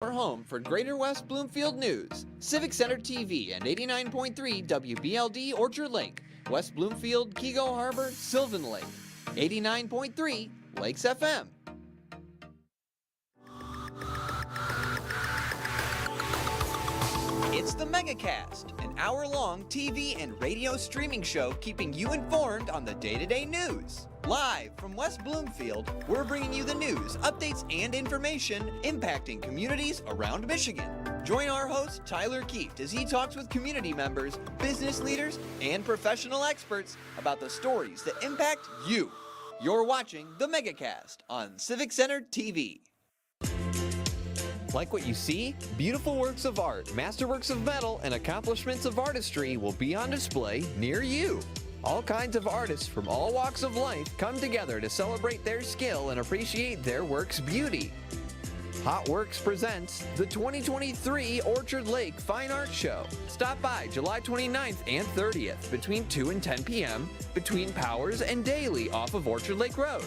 Our home for Greater West Bloomfield news. Civic Center TV and 89.3 WBLD Orchard Lake, West Bloomfield, Kego Harbor, Sylvan Lake. 89.3 Lakes FM. It's the Megacast, an hour-long TV and radio streaming show keeping you informed on the day-to-day news. Live from West Bloomfield, we're bringing you the news, updates, and information impacting communities around Michigan. Join our host, Tyler Kieft, as he talks with community members, business leaders, and professional experts about the stories that impact you. You're watching the Megacast on Civic Center TV. Like what you see? Beautiful works of art, masterworks of metal, and accomplishments of artistry will be on display near you. All kinds of artists from all walks of life come together to celebrate their skill and appreciate their work's beauty. Hot Works presents the 2023 Orchard Lake Fine Art Show. Stop by July 29th and 30th between 2 and 10 p.m. between Powers and Daly off of Orchard Lake Road.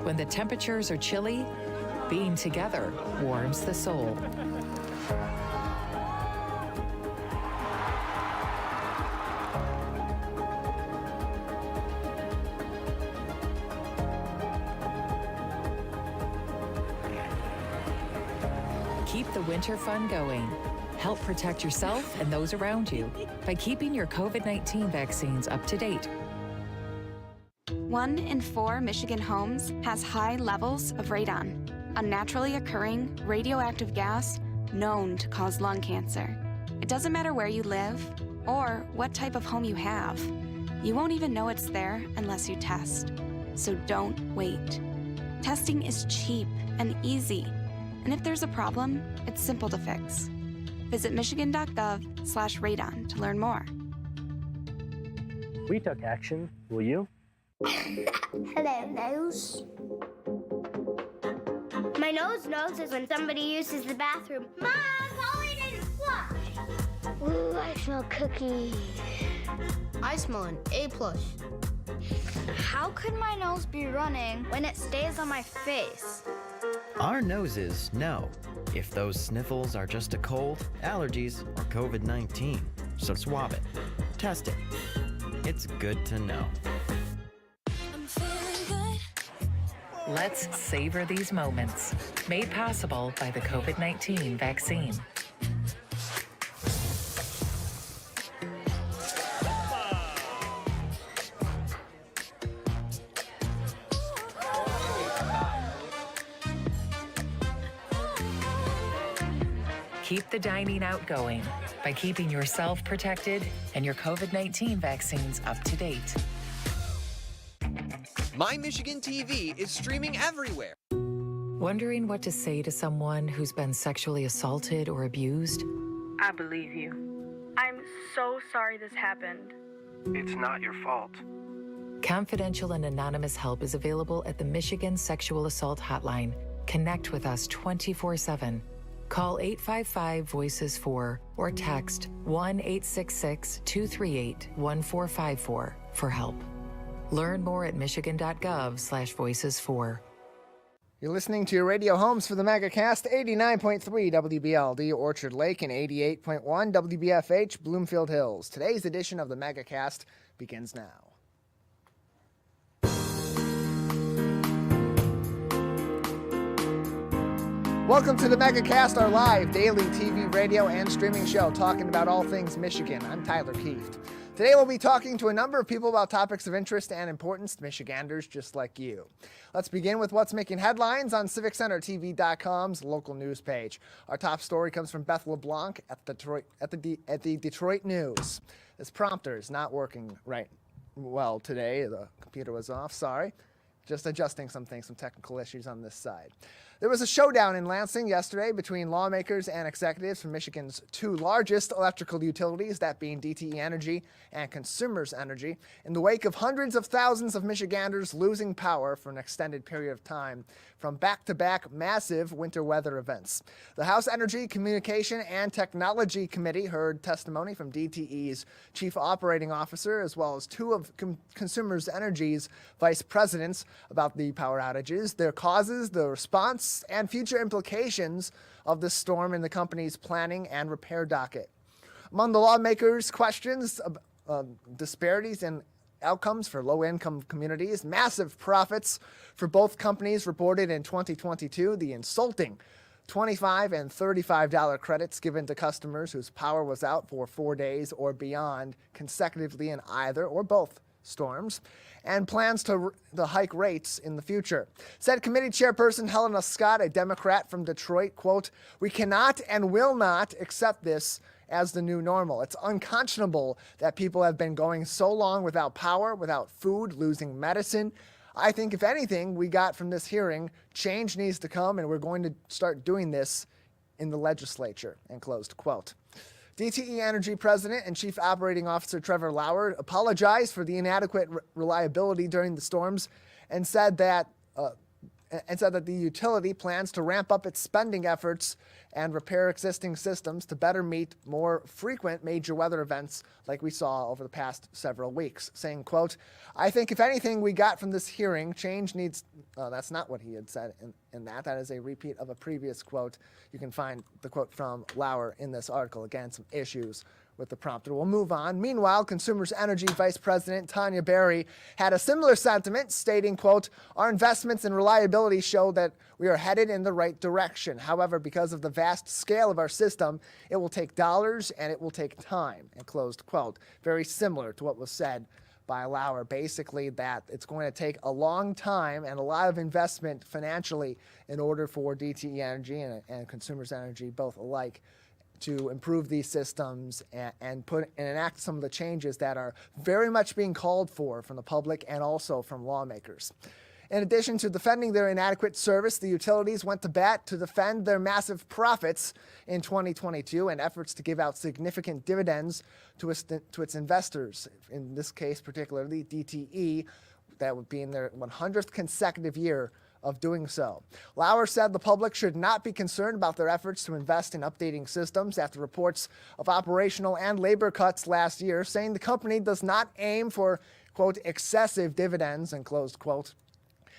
When the temperatures are chilly, being together warms the soul. Keep the winter fun going. Help protect yourself and those around you by keeping your COVID-19 vaccines up to date. 1 in 4 Michigan homes has high levels of radon, a naturally occurring radioactive gas known to cause lung cancer. It doesn't matter where you live or what type of home you have. You won't even know it's there unless you test. So don't wait. Testing is cheap and easy. And if there's a problem, it's simple to fix. Visit michigan.gov/radon to learn more. We took action. Will you? Hello, nose. My nose knows is when somebody uses the bathroom. Mom, Polly didn't flush. Ooh, I smell cookies. I smell an A+. How could my nose be running when it stays on my face? Our noses know if those sniffles are just a cold, allergies, or COVID-19. So swab it. Test it. It's good to know. Let's savor these moments, made possible by the COVID-19 vaccine. Keep the dining out going by keeping yourself protected and your COVID-19 vaccines up to date. My Michigan TV is streaming everywhere. Wondering what to say to someone who's been sexually assaulted or abused? I believe you. I'm so sorry this happened. It's not your fault. Confidential and anonymous help is available at the Michigan Sexual Assault Hotline. Connect with us 24/7. Call 855-VOICES-4 or text 1-866-238-1454 for help. Learn more at michigan.gov/voices4. You're listening to your radio homes for the Megacast, 89.3 WBLD Orchard Lake and 88.1 WBFH Bloomfield Hills. Today's edition of the Megacast begins now. Welcome to the Megacast, our live daily TV, radio, and streaming show talking about all things Michigan. I'm Tyler Kieft. Today we'll be talking to a number of people about topics of interest and importance to Michiganders just like you. Let's begin with what's making headlines on CivicCenterTV.com's local news page. Our top story comes from Beth LeBlanc at the Detroit News. This prompter is not working right well today. The computer was off, sorry. Just adjusting some technical issues on this side. There was a showdown in Lansing yesterday between lawmakers and executives from Michigan's two largest electrical utilities, that being DTE Energy and Consumers Energy, in the wake of hundreds of thousands of Michiganders losing power for an extended period of time from back-to-back massive winter weather events. The House Energy, Communication, and Technology Committee heard testimony from DTE's Chief Operating Officer as well as two of Consumers Energy's vice presidents about the power outages, their causes, the response, and future implications of the storm in the company's planning and repair docket. Among the lawmakers' questions, disparities in outcomes for low-income communities, massive profits for both companies reported in 2022, the insulting $25 and $35 credits given to customers whose power was out for 4 days or beyond consecutively in either or both storms, and plans to hike rates in the future. Said committee chairperson Helena Scott, a Democrat from Detroit, quote, "We cannot and will not accept this as the new normal. It's unconscionable that people have been going so long without power, without food, losing medicine. I think if anything we got from this hearing, change needs to come, and we're going to start doing this in the legislature," end closed quote. DTE Energy President and Chief Operating Officer Trevor Lauer apologized for the inadequate reliability during the storms and said that the utility plans to ramp up its spending efforts and repair existing systems to better meet more frequent major weather events like we saw over the past several weeks, saying, quote, "I think if anything we got from this hearing, change needs," that's not what he had said in that. That is a repeat of a previous quote. You can find the quote from Lauer in this article. Again, some issues with the prompter. We'll move on. Meanwhile, Consumers Energy Vice President Tanya Berry had a similar sentiment, stating, quote, "Our investments in reliability show that we are headed in the right direction. However, because of the vast scale of our system, it will take dollars and it will take time," and closed quote. Very similar to what was said by Lauer, basically that it's going to take a long time and a lot of investment financially in order for DTE Energy and Consumers Energy both alike to improve these systems and enact some of the changes that are very much being called for from the public and also from lawmakers. In addition to defending their inadequate service, the utilities went to bat to defend their massive profits in 2022 and efforts to give out significant dividends to its investors, in this case particularly DTE, that would be in their 100th consecutive year of doing so. Lauer said the public should not be concerned about their efforts to invest in updating systems after reports of operational and labor cuts last year, saying the company does not aim for, quote, "excessive dividends," and closed quote,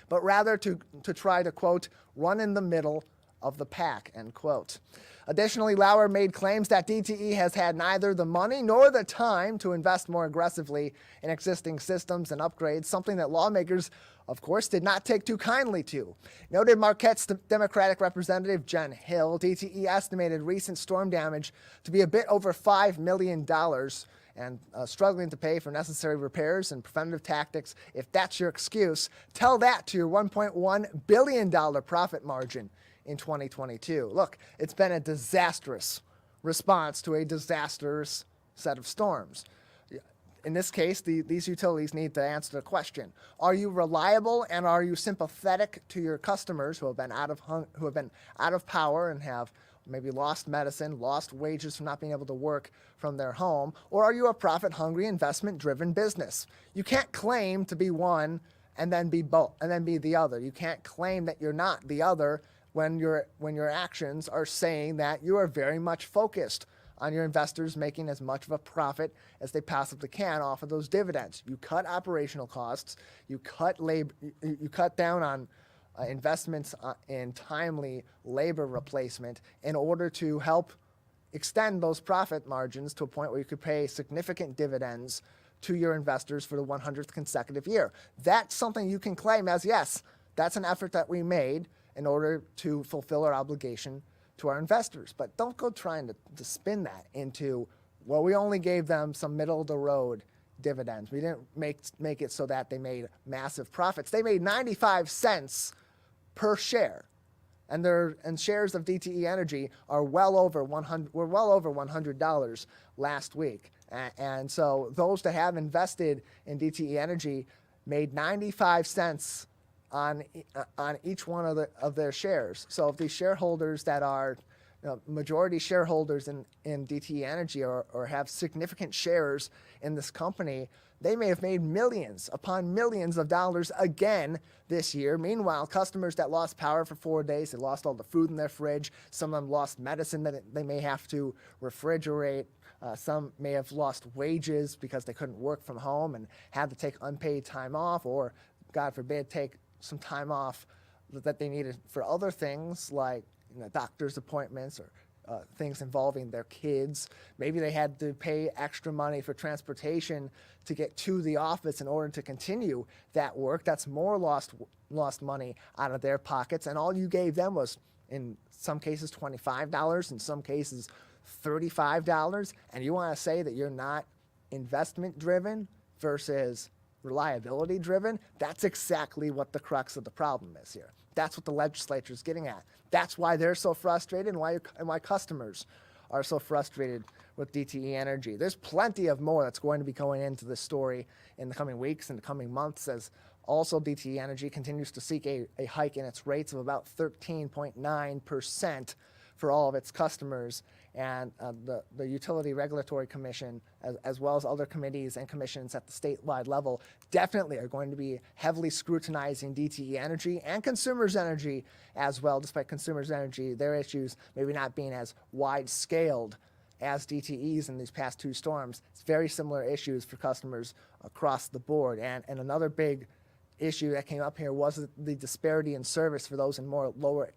but rather to try to, quote, "run in the middle of the pack," end quote. Additionally, Lauer made claims that DTE has had neither the money nor the time to invest more aggressively in existing systems and upgrades, something that lawmakers, of course, did not take too kindly to. Noted Marquette's Democratic Representative Jen Hill, DTE estimated recent storm damage to be a bit over $5 million and struggling to pay for necessary repairs and preventative tactics. If that's your excuse, tell that to your $1.1 billion profit margin in 2022. Look, it's been a disastrous response to a disastrous set of storms. In this case, these utilities need to answer the question: are you reliable and are you sympathetic to your customers who have been out of power and have maybe lost medicine, lost wages from not being able to work from their home, or are you a profit-hungry, investment-driven business? You can't claim to be one and then be both, and then be the other. You can't claim that you're not the other when your actions are saying that you are very much focused on your investors making as much of a profit as they possibly can off of those dividends. You cut operational costs, you cut labor, you cut down on investments in timely labor replacement in order to help extend those profit margins to a point where you could pay significant dividends to your investors for the 100th consecutive year. That's something you can claim as, yes, that's an effort that we made in order to fulfill our obligation to our investors. But don't go trying to spin that into, well, we only gave them some middle-of-the-road dividends. We didn't make it so that they made massive profits. They made 95 cents per share, and shares of DTE Energy are well over $100 last week. And so those that have invested in DTE Energy made 95 cents on each one of their shares. So if these shareholders that are majority shareholders in DTE Energy or have significant shares in this company, they may have made millions upon millions of dollars again this year. Meanwhile, customers that lost power for 4 days, they lost all the food in their fridge. Some of them lost medicine that they may have to refrigerate. Some may have lost wages because they couldn't work from home and had to take unpaid time off, or, God forbid, take some time off that they needed for other things like doctor's appointments or things involving their kids. Maybe they had to pay extra money for transportation to get to the office in order to continue that work. That's more lost money out of their pockets, and all you gave them was, in some cases, $25, in some cases, $35, and you want to say that you're not investment driven versus reliability driven? That's exactly what the crux of the problem is here. That's what the legislature is getting at. That's why they're so frustrated and why customers are so frustrated with DTE Energy. There's plenty of more that's going to be going into this story in the coming weeks and the coming months, as also DTE Energy continues to seek a hike in its rates of about 13.9% for all of its customers. And the Utility Regulatory Commission, as well as other committees and commissions at the statewide level, definitely are going to be heavily scrutinizing DTE Energy and Consumers Energy as well, despite Consumers Energy, their issues maybe not being as wide-scaled as DTE's in these past two storms. It's very similar issues for customers across the board. And another big issue that came up here was the disparity in service for those in more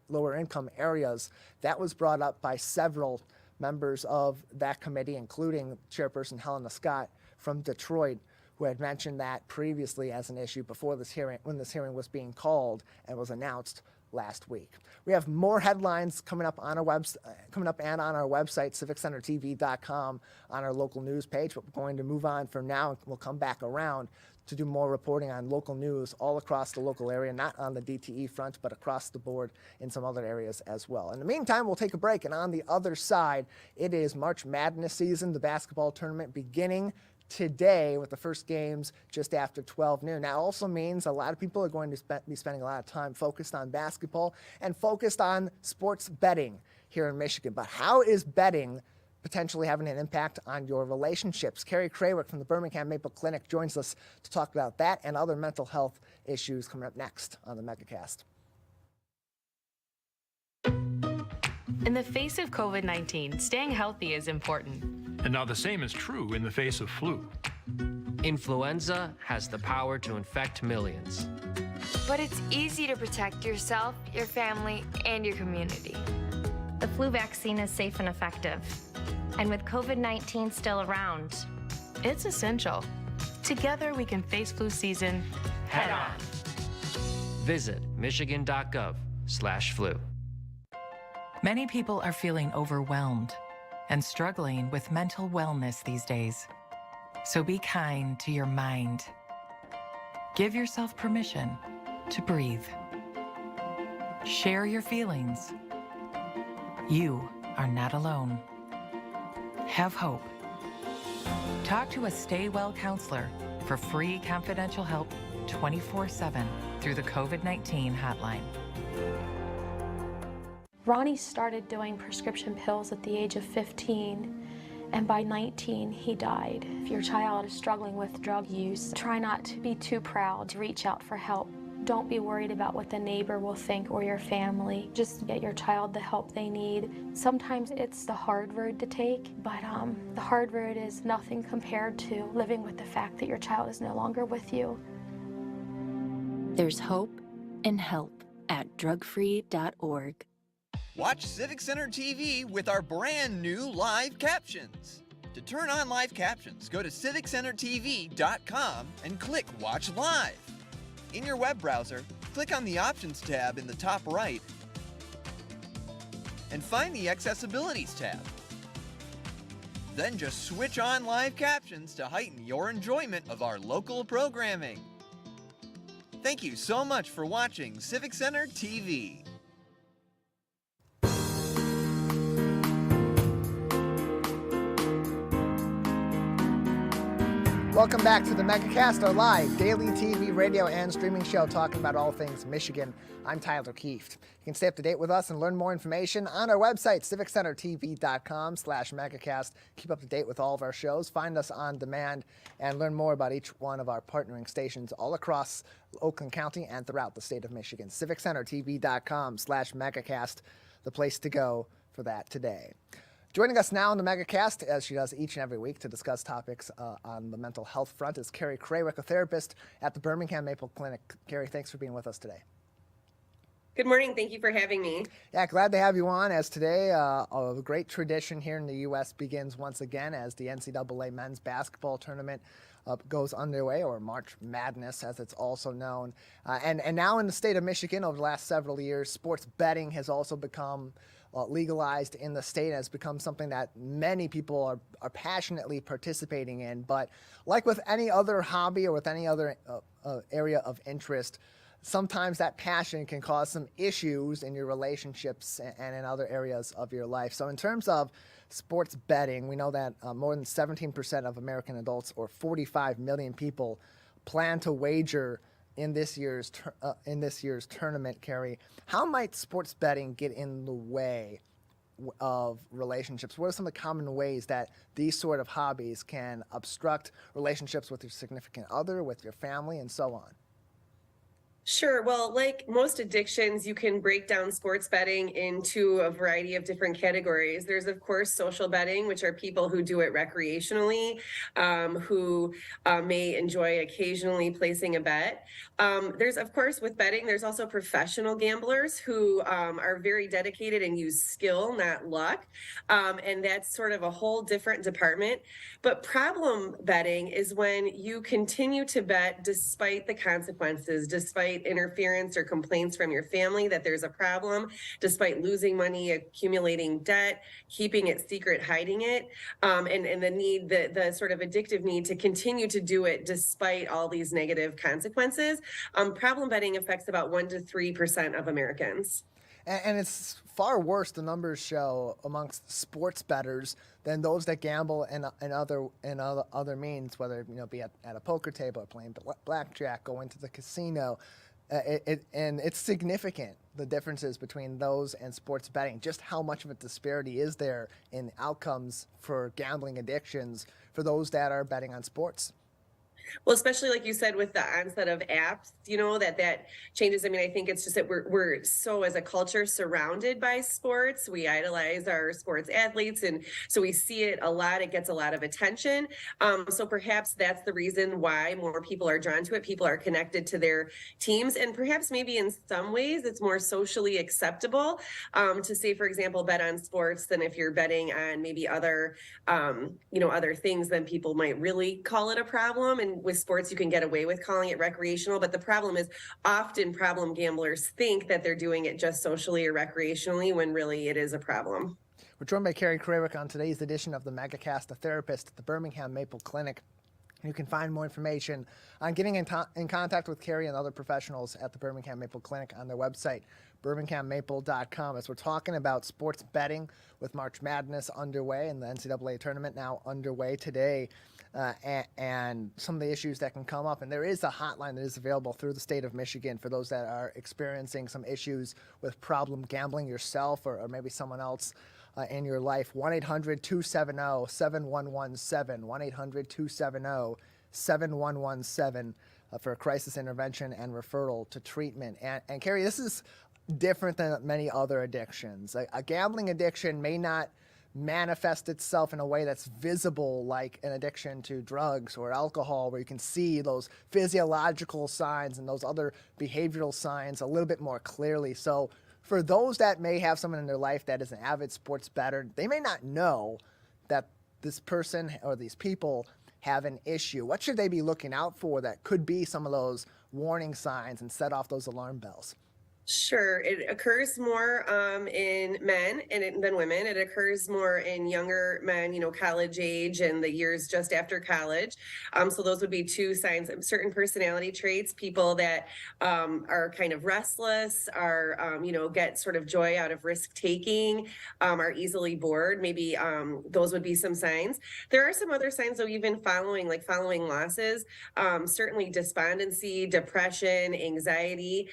lower income areas. That was brought up by several members of that committee, including Chairperson Helena Scott from Detroit, who had mentioned that previously as an issue before this hearing, when this hearing was being called and was announced last week. We have more headlines coming up on our and on our website, civiccentertv.com, on our local news page. But we're going to move on from now, and we'll come back around to do more reporting on local news all across the local area, not on the DTE front, but across the board in some other areas as well. In the meantime, we'll take a break, and on the other side, it is March Madness season, the basketball tournament beginning today with the first games just after 12 noon. That also means a lot of people are going to be spending a lot of time focused on basketball and focused on sports betting here in Michigan. But how is betting potentially having an impact on your relationships? Carrie Krawiec from the Birmingham Maple Clinic joins us to talk about that and other mental health issues coming up next on the Megacast. In the face of COVID-19, staying healthy is important. And now the same is true in the face of flu. Influenza has the power to infect millions. But it's easy to protect yourself, your family, and your community. The flu vaccine is safe and effective. And with COVID-19 still around, it's essential. Together we can face flu season head on. Visit michigan.gov/flu. Many people are feeling overwhelmed and struggling with mental wellness these days. So be kind to your mind. Give yourself permission to breathe. Share your feelings. You are not alone. Have hope. Talk to a Stay Well counselor for free confidential help 24/7 through the COVID-19 hotline. Ronnie started doing prescription pills at the age of 15, and by 19, he died. If your child is struggling with drug use, try not to be too proud to reach out for help. Don't be worried about what the neighbor will think or your family. Just get your child the help they need. Sometimes it's the hard road to take, but the hard road is nothing compared to living with the fact that your child is no longer with you. There's hope and help at drugfree.org. Watch Civic Center TV with our brand new live captions. To turn on live captions, go to civiccentertv.com and click Watch Live. In your web browser, click on the Options tab in the top right and find the Accessibilities tab. Then just switch on live captions to heighten your enjoyment of our local programming. Thank you so much for watching Civic Center TV. Welcome back to the Megacast, our live daily TV, radio, and streaming show talking about all things Michigan. I'm Tyler Kieft. You can stay up to date with us and learn more information on our website, civiccentertv.com/Megacast. Keep up to date with all of our shows. Find us on demand and learn more about each one of our partnering stations all across Oakland County and throughout the state of Michigan. civiccentertv.com/Megacast, the place to go for that today. Joining us now on the Megacast, as she does each and every week, to discuss topics on the mental health front is Carrie Krawiec, a therapist at the Birmingham Maple Clinic. Carrie, thanks for being with us today. Good morning. Thank you for having me. Yeah, glad to have you on, as today a great tradition here in the U.S. begins once again as the NCAA men's basketball tournament goes underway, or March Madness as it's also known. And now in the state of Michigan, over the last several years, sports betting has also become legalized in the state, and has become something that many people are passionately participating in. But like with any other hobby or with any other area of interest, sometimes that passion can cause some issues in your relationships and in other areas of your life. So in terms of sports betting, we know that more than 17% of American adults, or 45 million people, plan to wager in this year's tournament. Carrie, how might sports betting get in the way of relationships? What are some of the common ways that these sort of hobbies can obstruct relationships with your significant other, with your family, and so on? Sure. Well, like most addictions, you can break down sports betting into a variety of different categories. There's, of course, social betting, which are people who do it recreationally, who may enjoy occasionally placing a bet. There's, of course, with betting, there's also professional gamblers who are very dedicated and use skill, not luck. And that's sort of a whole different department. But problem betting is when you continue to bet despite the consequences, despite interference or complaints from your family that there's a problem, despite losing money, accumulating debt, keeping it secret, hiding it, and the need, the sort of addictive need to continue to do it despite all these negative consequences. Problem betting affects about 1% to 3% of Americans. And it's far worse, the numbers show, amongst sports bettors than those that gamble in other means, whether be at a poker table or playing blackjack, going to the casino. And it's significant, the differences between those and sports betting. Just how much of a disparity is there in outcomes for gambling addictions for those that are betting on sports? Well, especially like you said, with the onset of apps, that changes. I mean, I think it's just that we're so, as a culture, surrounded by sports. We idolize our sports athletes, and so we see it a lot. It gets a lot of attention. So perhaps that's the reason why more people are drawn to it. People are connected to their teams, and perhaps maybe in some ways it's more socially acceptable to say, for example, bet on sports than if you're betting on maybe other, other things. Then people might really call it a problem. And with sports, you can get away with calling it recreational, but the problem is often problem gamblers think that they're doing it just socially or recreationally when really it is a problem. We're joined by Carrie Krawiec on today's edition of the Megacast, a therapist at the Birmingham Maple Clinic. You can find more information on getting in contact with Carrie and other professionals at the Birmingham Maple Clinic on their website, birminghammaple.com. As we're talking about sports betting with March Madness underway and the NCAA tournament now underway today, and some of the issues that can come up. And there is a hotline that is available through the state of Michigan for those that are experiencing some issues with problem gambling yourself or maybe someone else in your life. 1-800-270-7117, 1-800-270-7117 for crisis intervention and referral to treatment. And Carrie, this is different than many other addictions. A gambling addiction may not manifest itself in a way that's visible, like an addiction to drugs or alcohol, where you can see those physiological signs and those other behavioral signs a little bit more clearly. So for those that may have someone in their life that is an avid sports bettor, they may not know that this person or these people have an issue. What should they be looking out for that could be some of those warning signs and set off those alarm bells? Sure. It occurs more in men than women. It occurs more in younger men, college age and the years just after college. So those would be two signs of certain personality traits. People that are kind of restless, are, get sort of joy out of risk taking, are easily bored. Maybe those would be some signs. There are some other signs, though, even following losses, certainly despondency, depression, anxiety.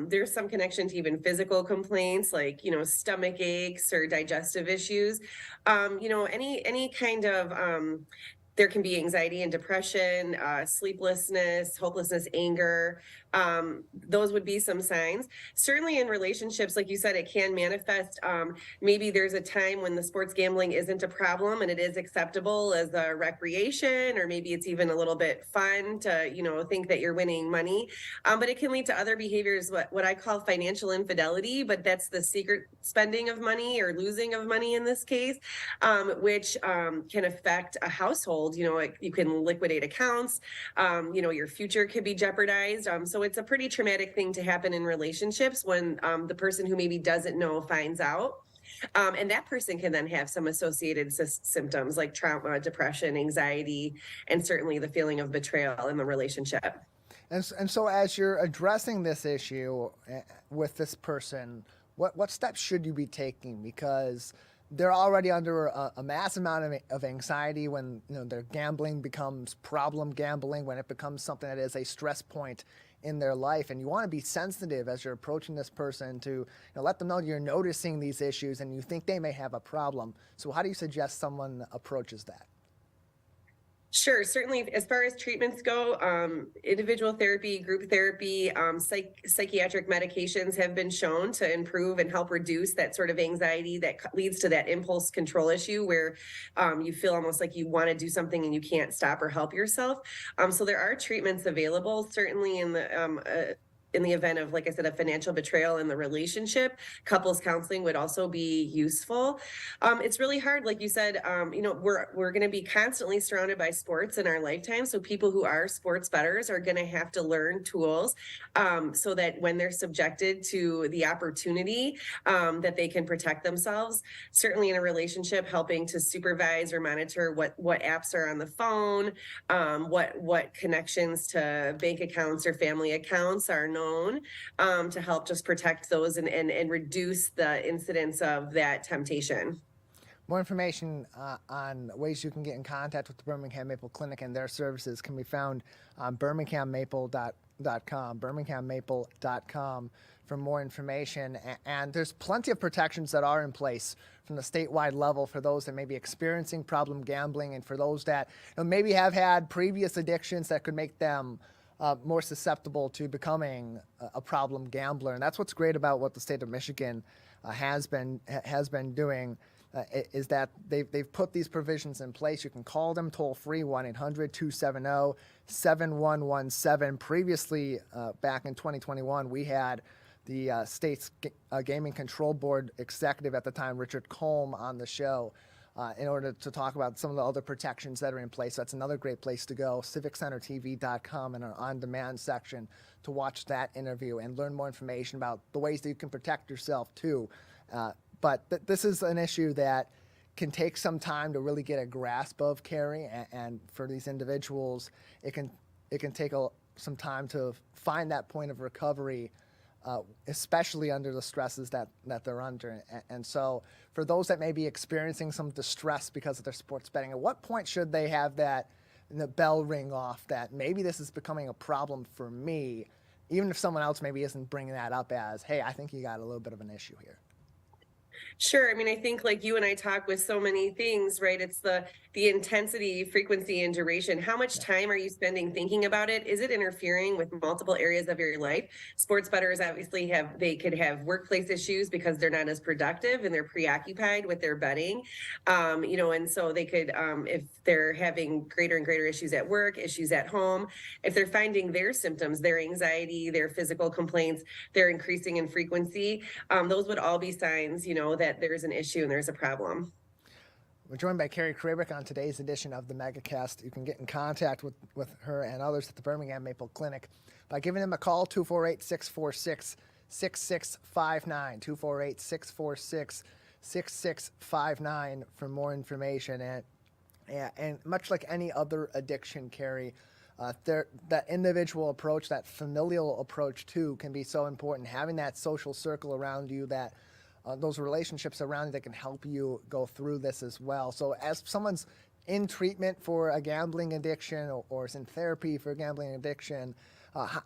There's some connection to even physical complaints like, stomach aches or digestive issues. Any kind of, there can be anxiety and depression, sleeplessness, hopelessness, anger, Those would be some signs. Certainly in relationships, like you said, it can manifest. Maybe there's a time when the sports gambling isn't a problem and it is acceptable as a recreation, or maybe it's even a little bit fun to, think that you're winning money. But it can lead to other behaviors, what I call financial infidelity, but that's the secret spending of money or losing of money in this case, which can affect a household. You can liquidate accounts, your future could be jeopardized. So it's a pretty traumatic thing to happen in relationships when the person who maybe doesn't know finds out. And that person can then have some associated symptoms like trauma, depression, anxiety, and certainly the feeling of betrayal in the relationship. And so as you're addressing this issue with this person, what steps should you be taking? Because they're already under a massive amount of anxiety when their gambling becomes problem gambling, when it becomes something that is a stress point in their life. And you want to be sensitive as you're approaching this person to let them know you're noticing these issues and you think they may have a problem. So how do you suggest someone approaches that? Sure. Certainly, as far as treatments go, individual therapy, group therapy, psychiatric medications have been shown to improve and help reduce that sort of anxiety that leads to that impulse control issue where you feel almost like you want to do something and you can't stop or help yourself. So there are treatments available, certainly in the event of, like I said, a financial betrayal in the relationship. Couples counseling would also be useful. It's really hard, like you said, we're going to be constantly surrounded by sports in our lifetime. So people who are sports bettors are going to have to learn tools so that when they're subjected to the opportunity that they can protect themselves. Certainly in a relationship, helping to supervise or monitor what apps are on the phone, what connections to bank accounts or family accounts are known to help just protect those and reduce the incidence of that temptation. More information on ways you can get in contact with the Birmingham Maple Clinic and their services can be found on birminghammaple.com, birminghammaple.com for more information. And there's plenty of protections that are in place from the statewide level for those that may be experiencing problem gambling and for those that maybe have had previous addictions that could make them more susceptible to becoming a problem gambler. And that's what's great about what the state of Michigan has been doing, is that they've put these provisions in place. You can call them toll free, 1-800-270-7117. Previously, back in 2021, we had the state's Gaming Control Board executive at the time, Richard Colm, on the show in order to talk about some of the other protections that are in place. That's another great place to go, civiccentertv.com in our on-demand section to watch that interview and learn more information about the ways that you can protect yourself too. But this is an issue that can take some time to really get a grasp of, Carrie, and for these individuals, it can take some time to find that point of recovery, especially under the stresses that they're under. And so for those that may be experiencing some distress because of their sports betting, at what point should they have the bell ring off that maybe this is becoming a problem for me, even if someone else maybe isn't bringing that up as, hey, I think you got a little bit of an issue here? Sure. I mean, I think like you and I talk with so many things, right? It's the intensity, frequency, and duration. How much time are you spending thinking about it? Is it interfering with multiple areas of your life? Sports bettors obviously could have workplace issues because they're not as productive and they're preoccupied with their betting. And so they could, if they're having greater and greater issues at work, issues at home, if they're finding their symptoms, their anxiety, their physical complaints, they're increasing in frequency, those would all be signs, that there's an issue and there's a problem. We're joined by Carrie Krawiec on today's edition of the Megacast. You can get in contact with her and others at the Birmingham Maple Clinic by giving them a call, 248-646-6659, 248-646-6659 for more information. And much like any other addiction, Carrie, that individual approach, that familial approach too, can be so important. Having that social circle around you, that those relationships around you that can help you go through this as well. So as someone's in treatment for a gambling addiction or is in therapy for a gambling addiction,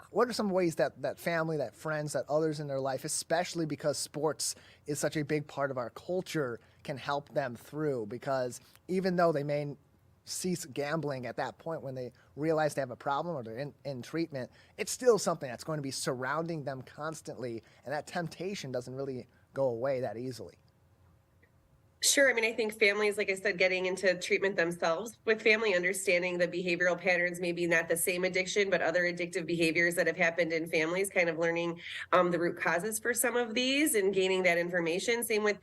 what are some ways that family, that friends, that others in their life, especially because sports is such a big part of our culture, can help them through? Because even though they may cease gambling at that point when they realize they have a problem or they're in treatment, it's still something that's going to be surrounding them constantly, and that temptation doesn't really go away that easily. Sure. I mean, I think families, like I said, getting into treatment themselves with family, understanding the behavioral patterns, maybe not the same addiction, but other addictive behaviors that have happened in families, kind of learning the root causes for some of these and gaining that information. Same with,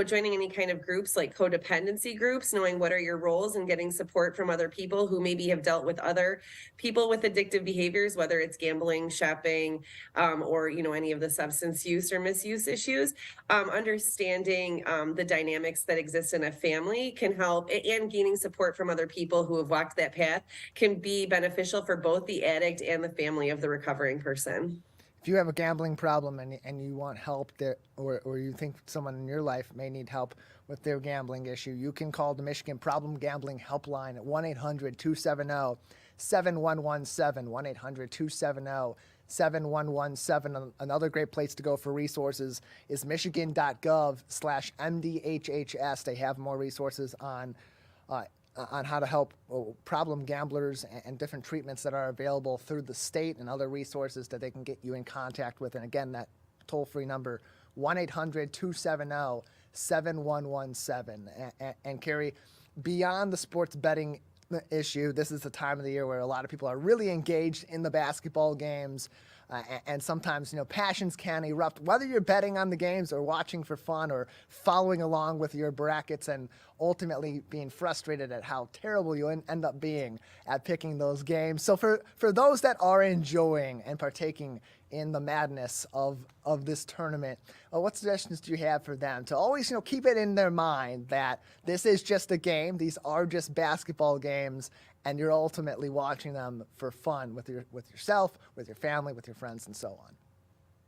joining any kind of groups like codependency groups, knowing what are your roles and getting support from other people who maybe have dealt with other people with addictive behaviors, whether it's gambling, shopping, or, any of the substance use or misuse issues. Understanding the dynamics that exist in a family can help, and gaining support from other people who have walked that path can be beneficial for both the addict and the family of the recovering person. If you have a gambling problem and you want help there, or you think someone in your life may need help with their gambling issue, you can call the Michigan Problem Gambling Helpline at 1-800-270-7117, 1-800-270-7117. Another great place to go for resources is michigan.gov/MDHHS. They have more resources on how to help problem gamblers and different treatments that are available through the state, and other resources that they can get you in contact with. And again, that toll-free number, 1-800-270-7117. And Carrie, beyond the sports betting issue, this is the time of the year where a lot of people are really engaged in the basketball games, and sometimes passions can erupt, whether you're betting on the games or watching for fun or following along with your brackets and ultimately being frustrated at how terrible you end up being at picking those games. So for those that are enjoying and partaking in the madness of this tournament, what suggestions do you have for them to always keep it in their mind that this is just a game, these are just basketball games, and you're ultimately watching them for fun with yourself, with your family, with your friends, and so on?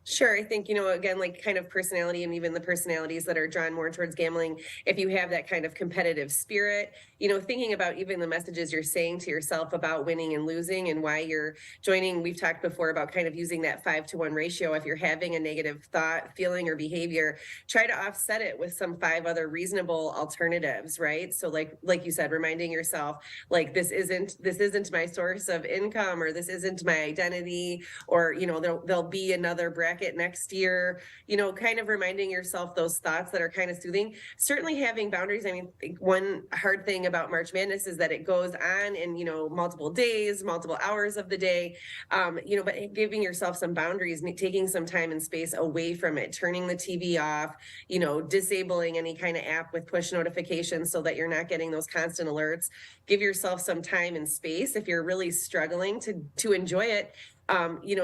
Sure. I think, again, like kind of personality, and even the personalities that are drawn more towards gambling, if you have that kind of competitive spirit, thinking about even the messages you're saying to yourself about winning and losing and why you're joining. We've talked before about kind of using that 5-to-1 ratio. If you're having a negative thought, feeling, or behavior, try to offset it with some 5 other reasonable alternatives, right? So like you said, reminding yourself, like, this isn't my source of income, or this isn't my identity, or, there'll be another bracket next year, kind of reminding yourself those thoughts that are kind of soothing. Certainly having boundaries. I mean, one hard thing about March Madness is that it goes on in, multiple days, multiple hours of the day, but giving yourself some boundaries, taking some time and space away from it, turning the TV off, disabling any kind of app with push notifications so that you're not getting those constant alerts. Give yourself some time and space. If you're really struggling to enjoy it,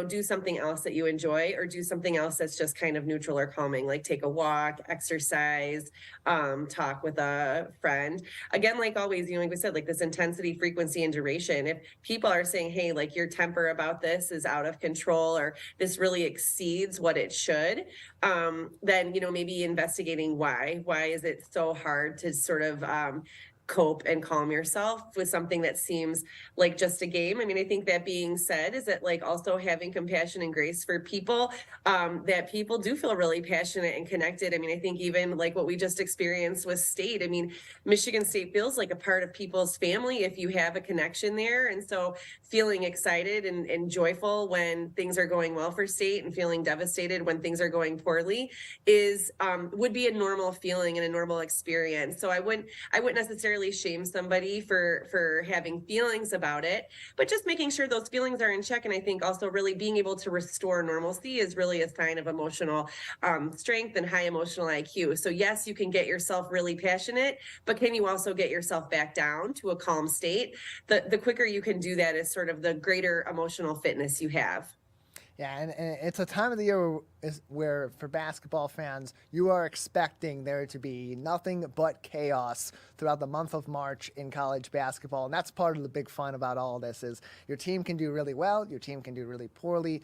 do something else that you enjoy, or do something else that's just kind of neutral or calming, like take a walk, exercise, talk with a friend. Again, like always, like we said, like this intensity, frequency, and duration. If people are saying, hey, like your temper about this is out of control, or this really exceeds what it should, then, maybe investigating why is it so hard to sort of, cope and calm yourself with something that seems like just a game. I mean, I think that being said, is that like also having compassion and grace for people, that people do feel really passionate and connected. I mean, I think even like what we just experienced with state, I mean, Michigan State feels like a part of people's family if you have a connection there. And so feeling excited and joyful when things are going well for state, and feeling devastated when things are going poorly would be a normal feeling and a normal experience. So I wouldn't necessarily shame somebody for having feelings about it, but just making sure those feelings are in check. And I think also really being able to restore normalcy is really a sign of emotional strength and high emotional IQ. So yes, you can get yourself really passionate, but can you also get yourself back down to a calm state? The quicker you can do that is sort of the greater emotional fitness you have. Yeah, and it's a time of the year where, for basketball fans, you are expecting there to be nothing but chaos throughout the month of March in college basketball. And that's part of the big fun about all this, is your team can do really well, your team can do really poorly,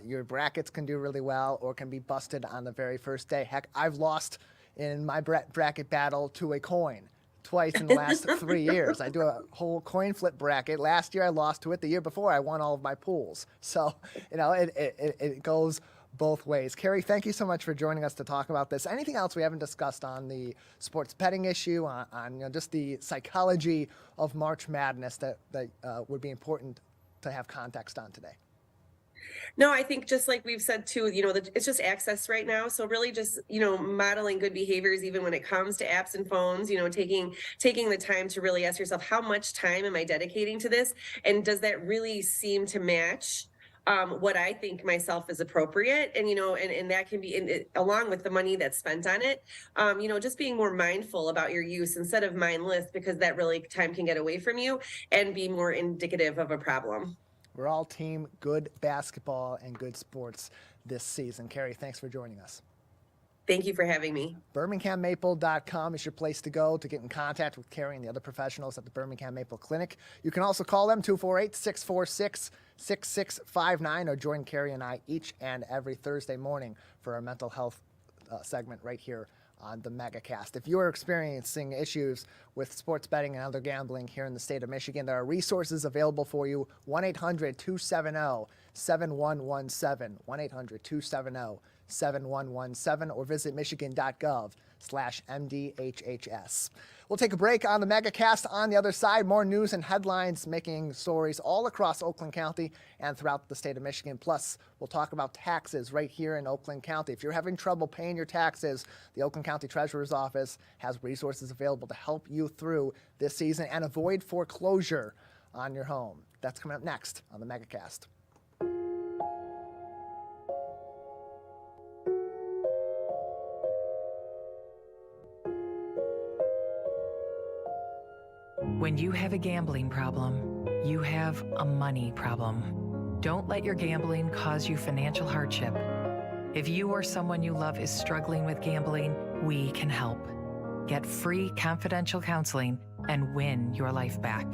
your brackets can do really well, or can be busted on the very first day. Heck, I've lost in my bracket battle to a coin twice in the last 3 years. I do a whole coin flip bracket. Last year I lost to it. The year before I won all of my pools. So, it goes both ways. Carrie, thank you so much for joining us to talk about this. Anything else we haven't discussed on the sports betting issue, on just the psychology of March Madness that would be important to have context on today? No, I think just like we've said too, it's just access right now. So really just, modeling good behaviors, even when it comes to apps and phones, taking the time to really ask yourself, how much time am I dedicating to this? And does that really seem to match what I think myself is appropriate? And, and that can be along with the money that's spent on it, just being more mindful about your use instead of mindless, because that really time can get away from you and be more indicative of a problem. We're all team good basketball and good sports this season. Carrie, thanks for joining us. Thank you for having me. BirminghamMaple.com is your place to go to get in contact with Carrie and the other professionals at the Birmingham Maple Clinic. You can also call them 248-646-6659 or join Carrie and I each and every Thursday morning for our mental health segment right here on the Megacast. If you are experiencing issues with sports betting and other gambling here in the state of Michigan, there are resources available for you. 1-800-270-7117, 1-800-270-7117, or visit michigan.gov/MDHHS. We'll take a break on the Megacast. On the other side, more news and headlines making stories all across Oakland County and throughout the state of Michigan. Plus, we'll talk about taxes right here in Oakland County. If you're having trouble paying your taxes, the Oakland County Treasurer's Office has resources available to help you through this season and avoid foreclosure on your home. That's coming up next on the Megacast. When you have a gambling problem, you have a money problem. Don't let your gambling cause you financial hardship. If you or someone you love is struggling with gambling, we can help. Get free confidential counseling and win your life back.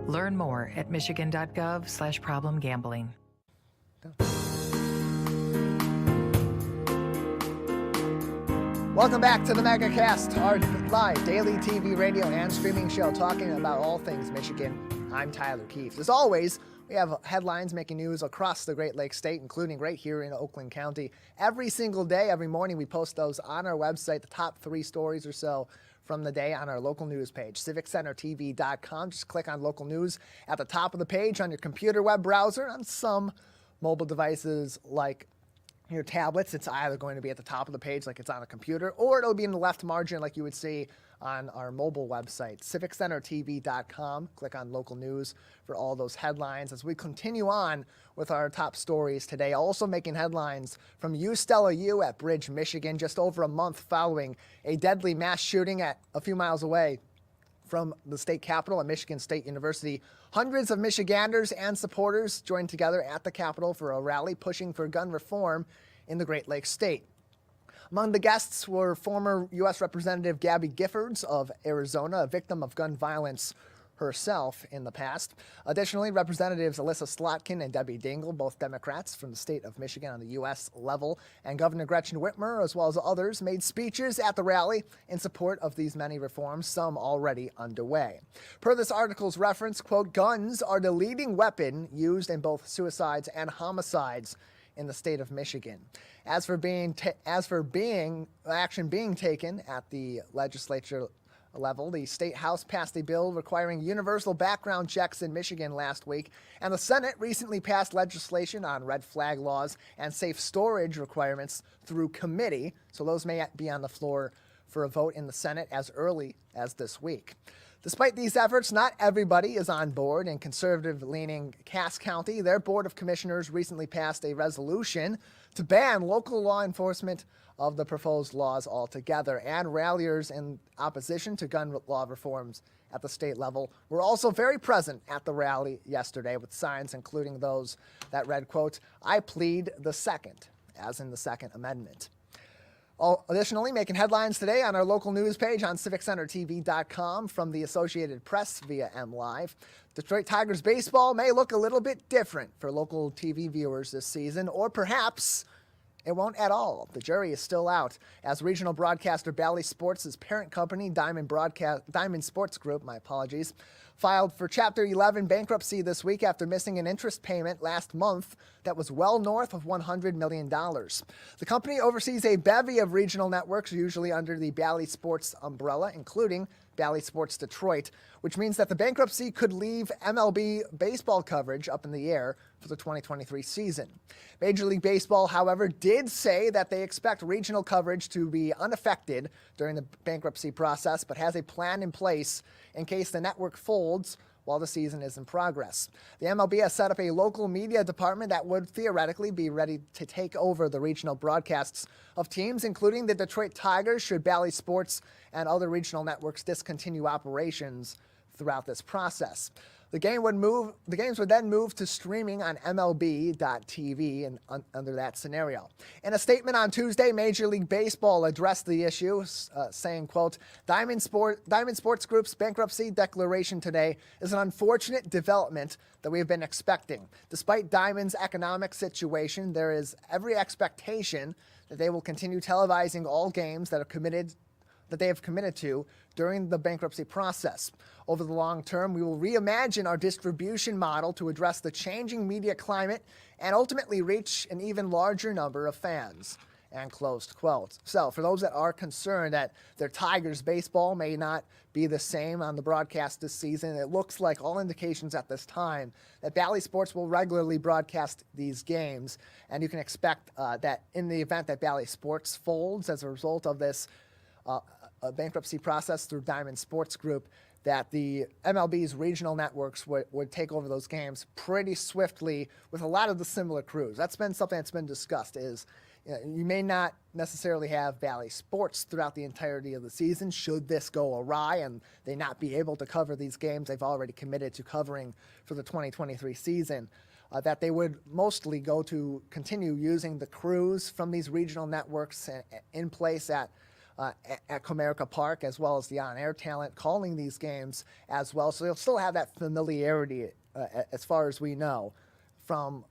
Learn more at michigan.gov/problemgambling. Welcome back to the Megacast, our live daily TV, radio, and streaming show talking about all things Michigan. I'm Tyler Kieft. As always, we have headlines making news across the Great Lakes State, including right here in Oakland County. Every single day, every morning, we post those on our website, the top 3 stories or so from the day on our local news page, civiccentertv.com. Just click on local news at the top of the page on your computer web browser. On some mobile devices like your tablets, it's either going to be at the top of the page like it's on a computer, or it'll be in the left margin like you would see on our mobile website, civiccentertv.com. Click on local news for all those headlines as we continue on with our top stories today. Also making headlines from U Stella U at Bridge, Michigan, just over a month following a deadly mass shooting at a few miles away from the state capitol at Michigan State University. Hundreds of Michiganders and supporters joined together at the Capitol for a rally pushing for gun reform in the Great Lakes State. Among the guests were former U.S. Representative Gabby Giffords of Arizona, a victim of gun violence herself in the past. Additionally, Representatives Alyssa Slotkin and Debbie Dingell, both Democrats from the state of Michigan on the U.S. level, and Governor Gretchen Whitmer, as well as others, made speeches at the rally in support of these many reforms, some already underway. Per this article's reference, quote, guns are the leading weapon used in both suicides and homicides in the state of Michigan. As for action being taken at the legislature level, the State House passed a bill requiring universal background checks in Michigan last week, and the Senate recently passed legislation on red flag laws and safe storage requirements through committee, so those may be on the floor for a vote in the Senate as early as this week. Despite these efforts, not everybody is on board. In conservative-leaning Cass County, their Board of Commissioners recently passed a resolution to ban local law enforcement of the proposed laws altogether, and ralliers in opposition to gun law reforms at the state level were also very present at the rally yesterday with signs including those that read, quote, I plead the second, as in the Second Amendment. Additionally, making headlines today on our local news page on civiccentertv.com from the Associated Press via MLive. Detroit Tigers baseball may look a little bit different for local TV viewers this season, or perhaps it won't at all. The jury is still out, as regional broadcaster Bally Sports' parent company, Diamond Sports Group, filed for Chapter 11 bankruptcy this week after missing an interest payment last month that was well north of $100 million. The company oversees a bevy of regional networks, usually under the Bally Sports umbrella, including Bally Sports Detroit, which means that the bankruptcy could leave MLB baseball coverage up in the air for the 2023 season. Major League Baseball, however, did say that they expect regional coverage to be unaffected during the bankruptcy process, but has a plan in place in case the network folds while the season is in progress. The MLB has set up a local media department that would theoretically be ready to take over the regional broadcasts of teams, including the Detroit Tigers, should Bally Sports and other regional networks discontinue operations throughout this process. The games would then move to streaming on MLB.TV and under that scenario. In a statement on Tuesday, Major League Baseball addressed the issue, saying, quote, Diamond Sports Group's bankruptcy declaration today is an unfortunate development that we have been expecting. Despite Diamond's economic situation, there is every expectation that they will continue televising all games that they have committed to during the bankruptcy process. Over the long term, we will reimagine our distribution model to address the changing media climate and ultimately reach an even larger number of fans. And closed quote. So for those that are concerned that their Tigers baseball may not be the same on the broadcast this season, it looks like all indications at this time that Bally Sports will regularly broadcast these games. And you can expect that in the event that Bally Sports folds as a result of this bankruptcy process through Diamond Sports Group, that the MLB's regional networks would take over those games pretty swiftly with a lot of the similar crews. That's been something that's been discussed, is you may not necessarily have Bally Sports throughout the entirety of the season should this go awry and they not be able to cover these games they've already committed to covering for the 2023 season. That they would mostly go to continue using the crews from these regional networks in place at Comerica Park, as well as the on-air talent calling these games as well. So they'll still have that familiarity, as far as we know, from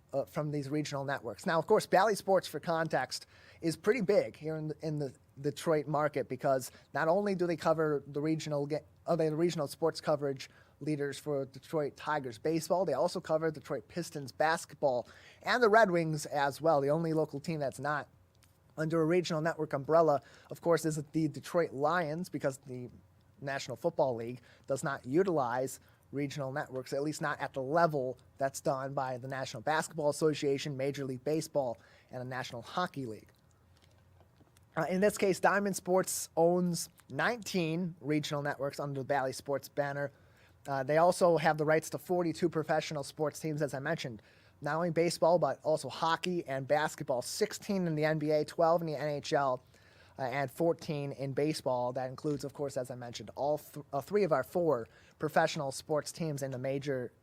these regional networks. Now, of course, Bally Sports, for context, is pretty big here in the Detroit market, because not only do they cover the regional sports coverage leaders for Detroit Tigers baseball, they also cover Detroit Pistons basketball and the Red Wings as well. The only local team that's not under a regional network umbrella, of course, is the Detroit Lions, because the National Football League does not utilize regional networks, at least not at the level that's done by the National Basketball Association, Major League Baseball, and the National Hockey League. In this case, Diamond Sports owns 19 regional networks under the Bally Sports banner. They also have the rights to 42 professional sports teams, as I mentioned. Not only baseball, but also hockey and basketball. 16 in the NBA, 12 in the NHL, and 14 in baseball. That includes, of course, as I mentioned, all three of our four professional sports teams in the major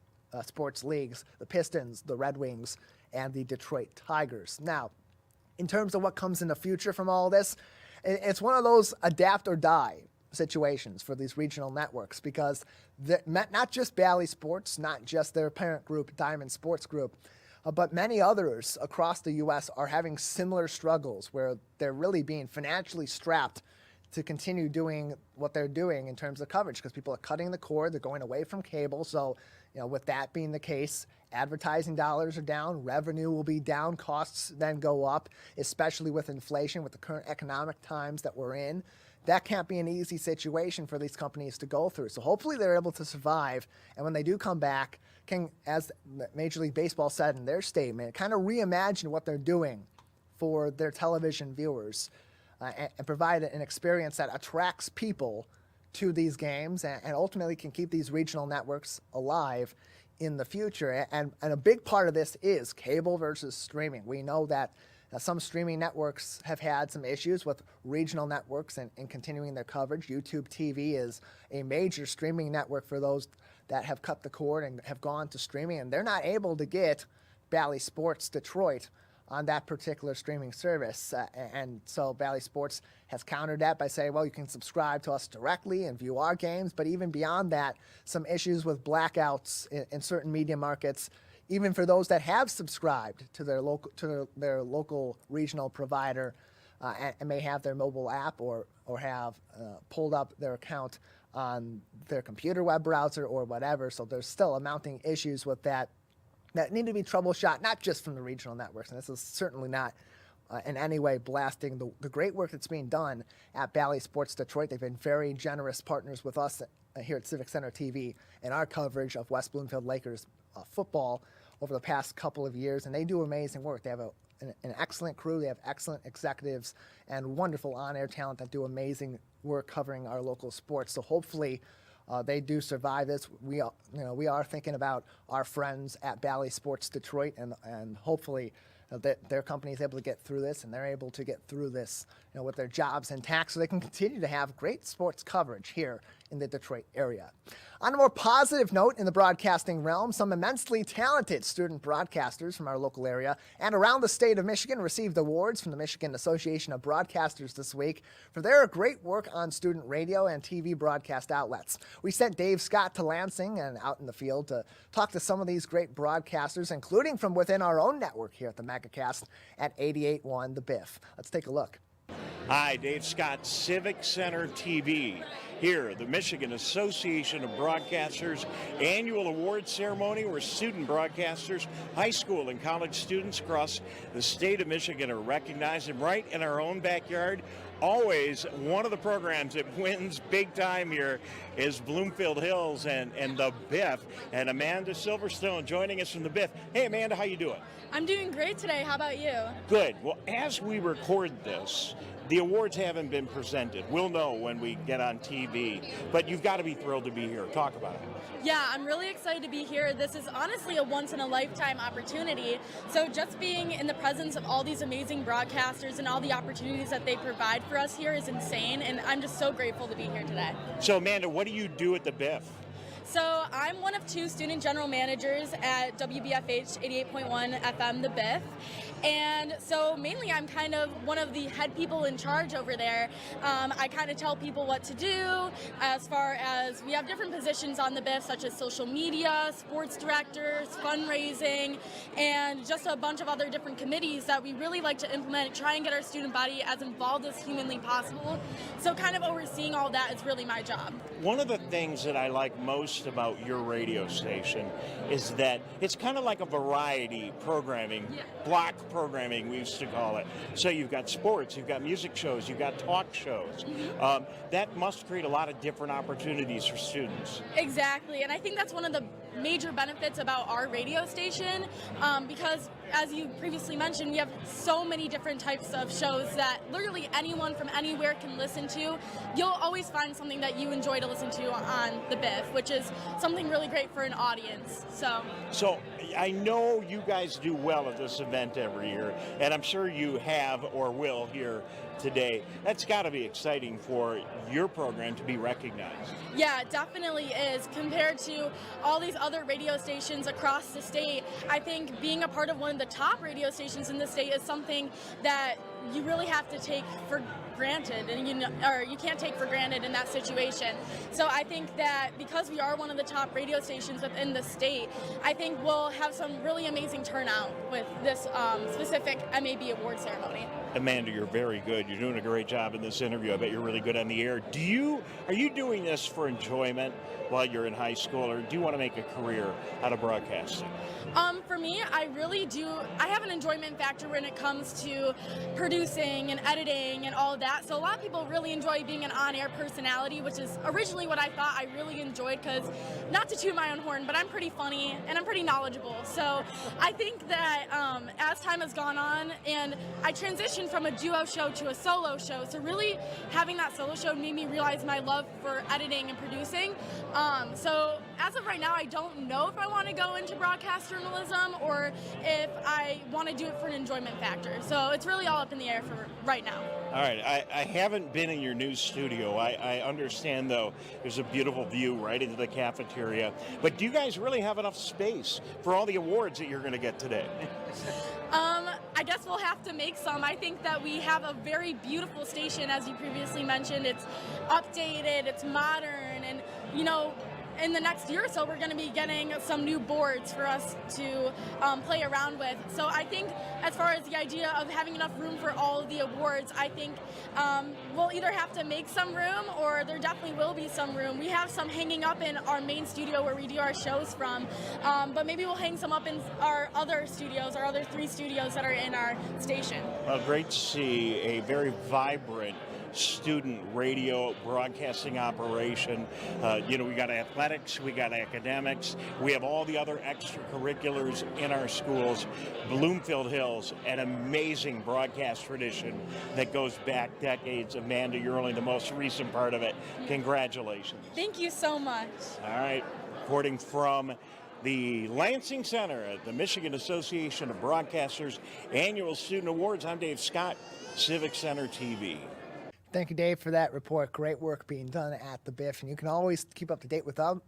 sports leagues: the Pistons, the Red Wings, and the Detroit Tigers. Now, in terms of what comes in the future from all this, it's one of those adapt or die situations for these regional networks, because not just Bally Sports, not just their parent group, Diamond Sports Group, but many others across the U.S. are having similar struggles where they're really being financially strapped to continue doing what they're doing in terms of coverage, because people are cutting the cord, they're going away from cable. So, with that being the case, advertising dollars are down, revenue will be down, costs then go up, especially with inflation, with the current economic times that we're in. That can't be an easy situation for these companies to go through. So hopefully they're able to survive, and when they do come back, can, as Major League Baseball said in their statement, kind of reimagine what they're doing for their television viewers and provide an experience that attracts people to these games and ultimately can keep these regional networks alive in the future. And a big part of this is cable versus streaming. We know that some streaming networks have had some issues with regional networks and continuing their coverage. YouTube TV is a major streaming network for those that have cut the cord and have gone to streaming, and they're not able to get Bally Sports Detroit on that particular streaming service. And so Bally Sports has countered that by saying, well, you can subscribe to us directly and view our games. But even beyond that, some issues with blackouts in certain media markets, even for those that have subscribed to their local regional provider and may have their mobile app or have pulled up their account on their computer web browser or whatever. So there's still mounting issues with that need to be troubleshot, not just from the regional networks. And this is certainly not in any way blasting the great work that's being done at Bally Sports Detroit. They've been very generous partners with us here at Civic Center TV in our coverage of West Bloomfield Lakers football over the past couple of years, and they do amazing work. They have an excellent crew. They have excellent executives and wonderful on-air talent that do amazing work covering our local sports. So hopefully they do survive this. We are thinking about our friends at Bally Sports Detroit, and hopefully that their company is able to get through this, and they're able to get through this with their jobs intact, so they can continue to have great sports coverage here in the Detroit area. On a more positive note in the broadcasting realm, some immensely talented student broadcasters from our local area and around the state of Michigan received awards from the Michigan Association of Broadcasters this week for their great work on student radio and TV broadcast outlets. We sent Dave Scott to Lansing and out in the field to talk to some of these great broadcasters, including from within our own network here at the Megacast at 88.1 The Biff. Let's take a look. Hi, Dave Scott, Civic Center TV. Here, the Michigan Association of Broadcasters annual award ceremony where student broadcasters, high school and college students across the state of Michigan are recognized, and right in our own backyard. Always one of the programs that wins big time here is Bloomfield Hills and the Biff, and Amanda Silverstone joining us from the Biff. Hey Amanda, how you doing? I'm doing great today. How about you? Good. Well, as we record this, the awards haven't been presented. We'll know when we get on TV, but you've got to be thrilled to be here. Talk about it. Yeah, I'm really excited to be here. This is honestly a once-in-a-lifetime opportunity. So just being in the presence of all these amazing broadcasters and all the opportunities that they provide for us here is insane, and I'm just so grateful to be here today. So Amanda, what do you do at the Biff? So I'm one of 2 student general managers at WBFH 88.1 FM The Biff. And so mainly I'm kind of one of the head people in charge over there. I kind of tell people what to do as far as we have different positions on the Biff, such as social media, sports directors, fundraising, and just a bunch of other different committees that we really like to implement, try and get our student body as involved as humanly possible. So kind of overseeing all that is really my job. One of the things that I like most about your radio station is that it's kind of like a variety programming, block programming we used to call it. So you've got sports, you've got music shows, you've got talk shows. That must create a lot of different opportunities for students. Exactly, and I think that's one of the major benefits about our radio station, because as you previously mentioned, we have so many different types of shows that literally anyone from anywhere can listen to. You'll always find something that you enjoy to listen to on the Biff, which is something really great for an audience. So I know you guys do well at this event every year, and I'm sure you have or will here today. That's got to be exciting for your program to be recognized. Yeah, it definitely is. Compared to all these other radio stations across the state, I think being a part of one of the top radio stations in the state is something that you really have to take for granted, and you can't take for granted in that situation. So I think that because we are one of the top radio stations within the state, I think we'll have some really amazing turnout with this specific MAB award ceremony. Amanda, you're very good. You're doing a great job in this interview. I bet you're really good on the air. Are you doing this for enjoyment while you're in high school, or do you want to make a career out of broadcasting? For me, I really do. I have an enjoyment factor when it comes to producing and editing and all of that. So a lot of people really enjoy being an on-air personality, which is originally what I thought I really enjoyed, because not to toot my own horn, but I'm pretty funny and I'm pretty knowledgeable. So I think that as time has gone on and I transitioned from a duo show to a solo show, so really having that solo show made me realize my love for editing and producing. So as of right now, I don't know if I want to go into broadcast journalism or if I want to do it for an enjoyment factor. So it's really all up in the air for right now. All right, I haven't been in your new studio. I understand, though, there's a beautiful view right into the cafeteria. But do you guys really have enough space for all the awards that you're going to get today? I guess we'll have to make some. I think that we have a very beautiful station, as you previously mentioned. It's updated, it's modern, and in the next year or so, we're going to be getting some new boards for us to play around with. So I think as far as the idea of having enough room for all of the awards, I think we'll either have to make some room, or there definitely will be some room. We have some hanging up in our main studio where we do our shows from, but maybe we'll hang some up in our other studios, our other 3 studios that are in our station. Well, great to see a very vibrant student radio broadcasting operation. We got athletics, we got academics, we have all the other extracurriculars in our schools. Bloomfield Hills, an amazing broadcast tradition that goes back decades. Amanda, you're only the most recent part of it. Congratulations. Thank you so much. All right, reporting from the Lansing Center at the Michigan Association of Broadcasters Annual Student Awards, I'm Dave Scott, Civic Center TV. Thank you, Dave, for that report. Great work being done at the Biff, and you can always keep up to date with them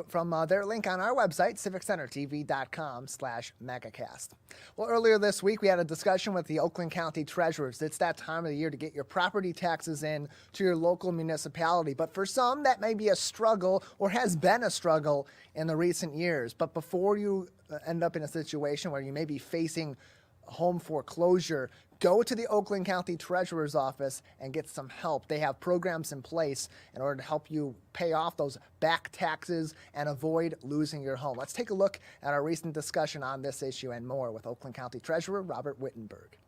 from their link on our website, civiccentertv.com/megacast. Well, earlier this week, we had a discussion with the Oakland County Treasurers. It's that time of the year to get your property taxes in to your local municipality. But for some, that may be a struggle, or has been a struggle in the recent years. But before you end up in a situation where you may be facing home foreclosure, go to the Oakland County Treasurer's Office and get some help. They have programs in place in order to help you pay off those back taxes and avoid losing your home. Let's take a look at our recent discussion on this issue and more with Oakland County Treasurer Robert Wittenberg.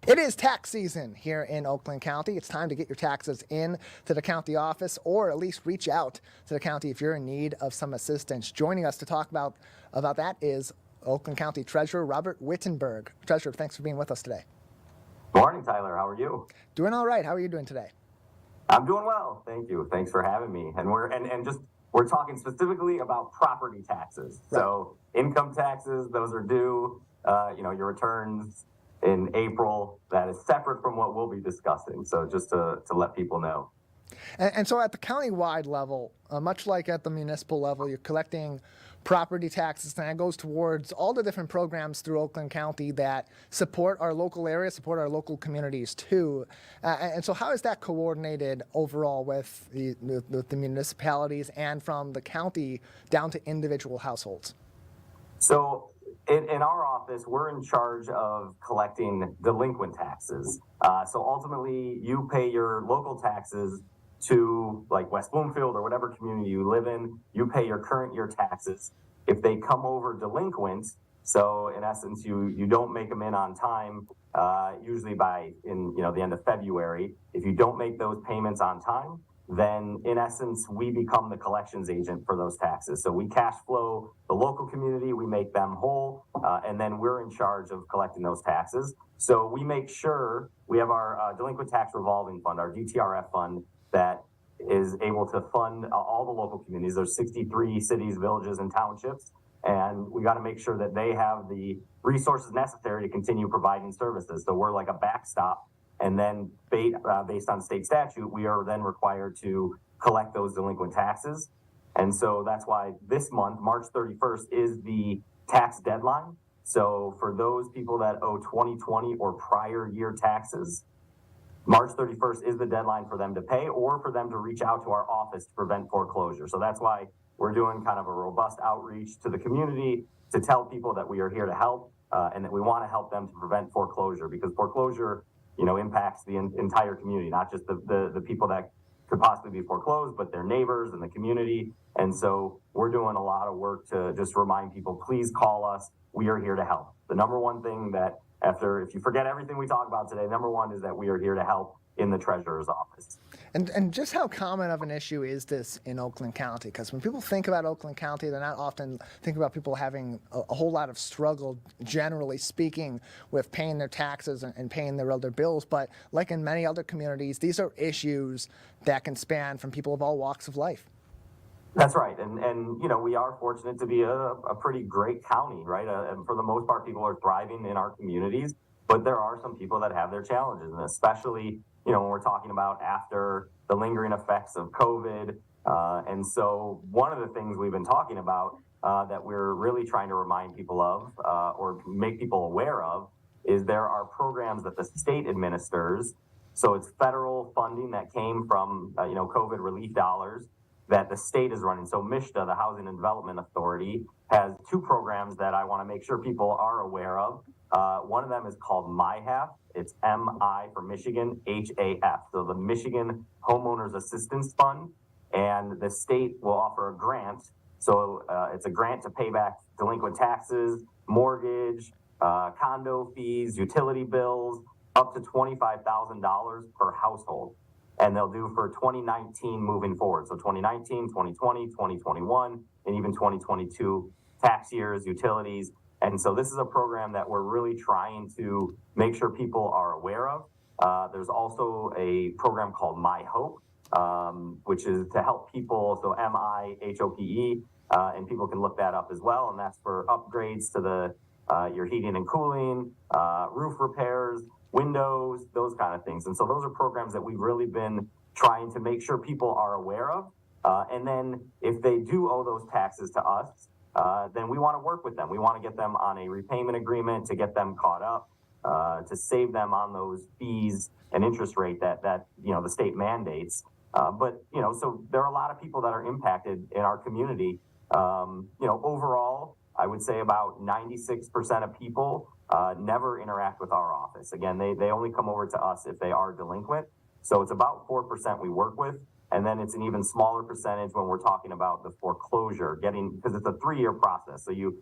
It is tax season here in Oakland County. It's time to get your taxes in to the county office, or at least reach out to the county if you're in need of some assistance. Joining us to talk about that is Oakland County Treasurer Robert Wittenberg. Treasurer, thanks for being with us today. Morning, Tyler. How are you? Doing all right. How are you doing today? I'm doing well. Thank you. Thanks for having me. And we're talking specifically about property taxes. Right. So income taxes, those are due. Your returns in April. That is separate from what we'll be discussing. So just to let people know. And so at the county-wide level, much like at the municipal level, you're collecting property taxes, and that goes towards all the different programs through Oakland County that support our local area, support our local communities too. And so how is that coordinated overall with the municipalities and from the county down to individual households? So in our office, we're in charge of collecting delinquent taxes. So ultimately, you pay your local taxes to like West Bloomfield or whatever community you live in. You pay your current year taxes. If they come over delinquent, so in essence, you don't make them in on time, usually by the end of February. If you don't make those payments on time, then in essence, we become the collections agent for those taxes. So we cash flow the local community, we make them whole, and then we're in charge of collecting those taxes. So we make sure we have our delinquent tax revolving fund, our DTRF fund, that is able to fund all the local communities. There's 63 cities, villages, and townships, and we got to make sure that they have the resources necessary to continue providing services. So we're like a backstop, and then based on state statute, we are then required to collect those delinquent taxes. And so that's why this month, March 31st, is the tax deadline. So for those people that owe 2020 or prior year taxes, March 31st is the deadline for them to pay, or for them to reach out to our office to prevent foreclosure. So that's why we're doing kind of a robust outreach to the community to tell people that we are here to help and that we want to help them to prevent foreclosure, because foreclosure, impacts the entire community, not just the people that could possibly be foreclosed, but their neighbors and the community. And so we're doing a lot of work to just remind people, please call us. We are here to help. The number one thing that if you forget everything we talk about today, number one is that we are here to help in the treasurer's office. And just how common of an issue is this in Oakland County? Because when people think about Oakland County, they're not often thinking about people having a whole lot of struggle, generally speaking, with paying their taxes and paying their other bills. But like in many other communities, these are issues that can span from people of all walks of life. That's right. And we are fortunate to be a pretty great county, right? And for the most part, people are thriving in our communities, but there are some people that have their challenges, and especially, when we're talking about after the lingering effects of COVID. And so one of the things we've been talking about that we're really trying to remind people of or make people aware of is there are programs that the state administers. So it's federal funding that came from, COVID relief dollars. that the state is running. So MISHDA, the Housing and Development Authority, has two programs that I want to make sure people are aware of. One of them is called MIHAF. It's M-I for Michigan, H-A-F. So the Michigan Homeowners Assistance Fund. And the state will offer a grant. So it's a grant to pay back delinquent taxes, mortgage, condo fees, utility bills, up to $25,000 per household. And they'll do for 2019 moving forward. So 2019, 2020, 2021, and even 2022 tax years, utilities. And so this is a program that we're really trying to make sure people are aware of. There's also a program called My Hope, which is to help people, so MIHOPE, and people can look that up as well. And that's for upgrades to your heating and cooling, roof repairs, windows, those kind of things. And so those are programs that we've really been trying to make sure people are aware of. And then if they do owe those taxes to us, then we want to work with them. We want to get them on a repayment agreement to get them caught up, to save them on those fees and interest rate that the state mandates. But so there are a lot of people that are impacted in our community. Overall, I would say about 96% of people never interact with our office. Again, they only come over to us if they are delinquent. So it's about 4% we work with. And then it's an even smaller percentage when we're talking about the foreclosure, because it's a 3-year process. So if you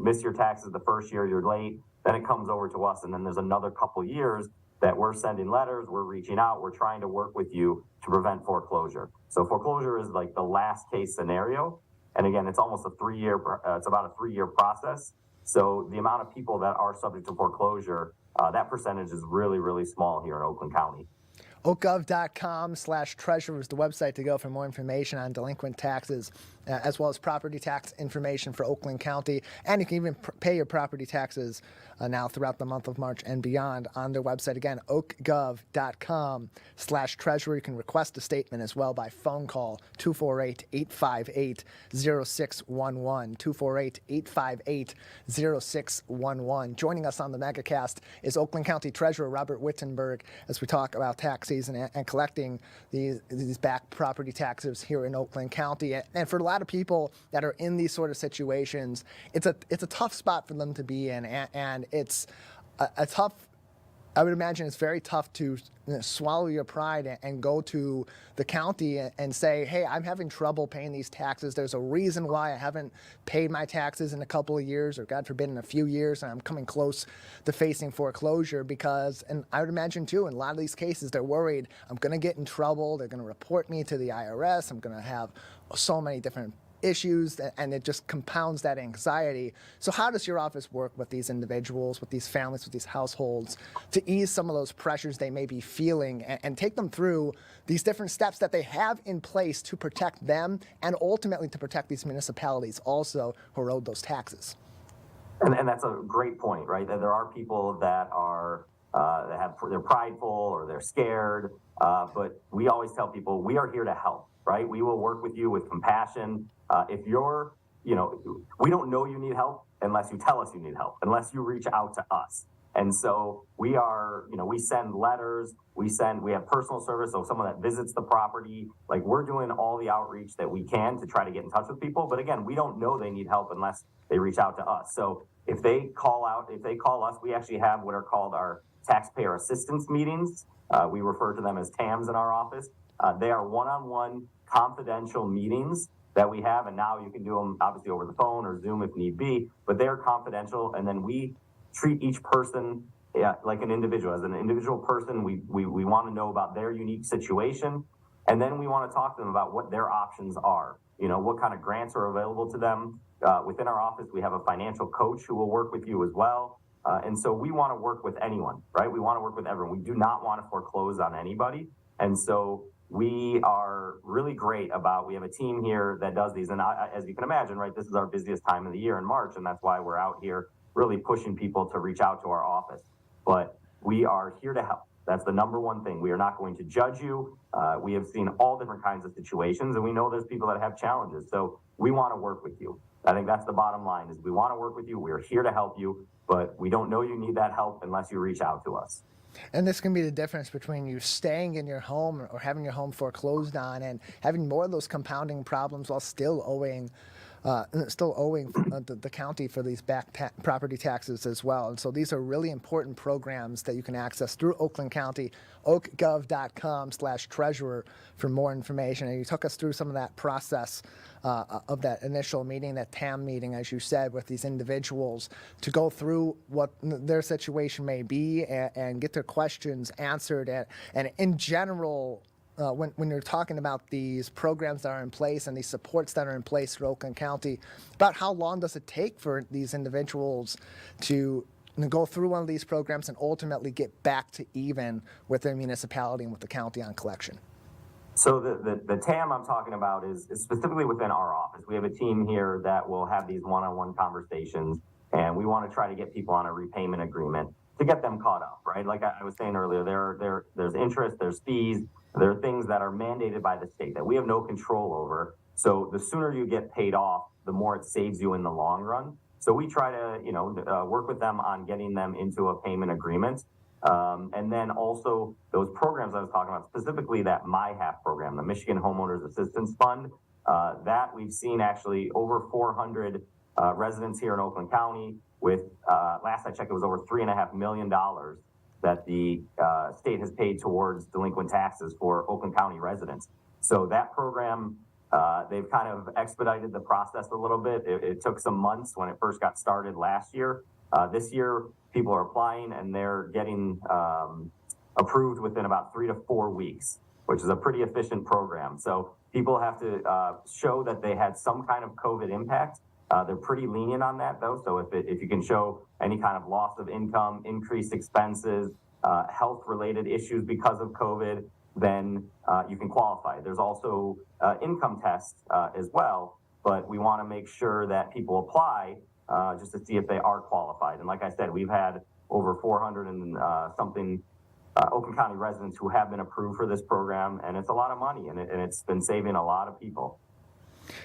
miss your taxes the first year, you're late, then it comes over to us. And then there's another couple years that we're sending letters, we're reaching out, we're trying to work with you to prevent foreclosure. So foreclosure is like the last case scenario. And again, it's almost it's about a 3-year process. So the amount of people that are subject to foreclosure, that percentage is really, really small here in Oakland County. oakgov.com/treasurer is the website to go for more information on delinquent taxes, as well as property tax information for Oakland County. And you can even pay your property taxes now throughout the month of March and beyond on their website. Again, oakgov.com/treasurer. You can request a statement as well by phone call, 248-858-0611, 248-858-0611. Joining us on the Megacast is Oakland County Treasurer Robert Wittenberg as we talk about tax season and collecting these back property taxes here in Oakland County. And for a lot of people that are in these sort of situations, it's a tough spot for them to be in, and it's a tough, I would imagine it's very tough to swallow your pride and go to the county and say, hey, I'm having trouble paying these taxes. There's a reason why I haven't paid my taxes in a couple of years, or God forbid in a few years, and I'm coming close to facing foreclosure because, and I would imagine too, in a lot of these cases, they're worried I'm going to get in trouble. They're going to report me to the IRS. I'm going to have so many different issues, and it just compounds that anxiety. So how does your office work with these individuals, with these families, with these households to ease some of those pressures they may be feeling and take them through these different steps that they have in place to protect them and ultimately to protect these municipalities also who are owed those taxes? And that's a great point, right? That there are people that are they're prideful or they're scared, but we always tell people we are here to help, right? We will work with you with compassion. If you're, we don't know you need help unless you tell us you need help, unless you reach out to us. And so we are, we send letters, we have personal service, so someone that visits the property, like we're doing all the outreach that we can to try to get in touch with people. But again, we don't know they need help unless they reach out to us. So if they call us, we actually have what are called our taxpayer assistance meetings. We refer to them as TAMs in our office. They are one-on-one confidential meetings that we have, and now you can do them obviously over the phone or Zoom if need be, but they're confidential, and then we treat each person like an individual. As an individual person, we want to know about their unique situation, and then we want to talk to them about what their options are. What kind of grants are available to them. Within our office, we have a financial coach who will work with you as well. And so we want to work with anyone, right? We want to work with everyone. We do not want to foreclose on anybody. And so we are really great we have a team here that does these. And as you can imagine, right, this is our busiest time of the year in March. And that's why we're out here really pushing people to reach out to our office. But we are here to help. That's the number one thing. We are not going to judge you. We have seen all different kinds of situations, and we know there's people that have challenges. So we want to work with you. I think that's the bottom line, is we want to work with you. We're here to help you, but we don't know you need that help unless you reach out to us. And this can be the difference between you staying in your home or having your home foreclosed on and having more of those compounding problems while still owing the county for these back property taxes as well. And so these are really important programs that you can access through Oakland County, oakgov.com/treasurer for more information. And you took us through some of that process of that initial meeting, that TAM meeting, as you said, with these individuals to go through what their situation may be and get their questions answered. And in general, when you're talking about these programs that are in place and these supports that are in place for Oakland County, about how long does it take for these individuals to go through one of these programs and ultimately get back to even with their municipality and with the county on collection? So the TAM I'm talking about is specifically within our office. We have a team here that will have these one-on-one conversations, and we want to try to get people on a repayment agreement to get them caught up, right? Like I was saying earlier, there's interest, there's fees, there are things that are mandated by the state that we have no control over. So the sooner you get paid off, the more it saves you in the long run. So we try to, work with them on getting them into a payment agreement. And then also those programs I was talking about, specifically that MyHAP program, the Michigan Homeowners Assistance Fund, that we've seen actually over 400 residents here in Oakland County with, last I checked, it was over $3.5 million that the state has paid towards delinquent taxes for Oakland County residents. So that program, they've kind of expedited the process a little bit. It took some months when it first got started last year. This year, people are applying and they're getting approved within about 3 to 4 weeks, which is a pretty efficient program. So people have to show that they had some kind of COVID impact. They're pretty lenient on that, though. So if you can show any kind of loss of income, increased expenses, health-related issues because of COVID, then you can qualify. There's also income tests as well, but we want to make sure that people apply just to see if they are qualified. And like I said, we've had over 400 and something Oakland County residents who have been approved for this program, and it's a lot of money, and it's been saving a lot of people.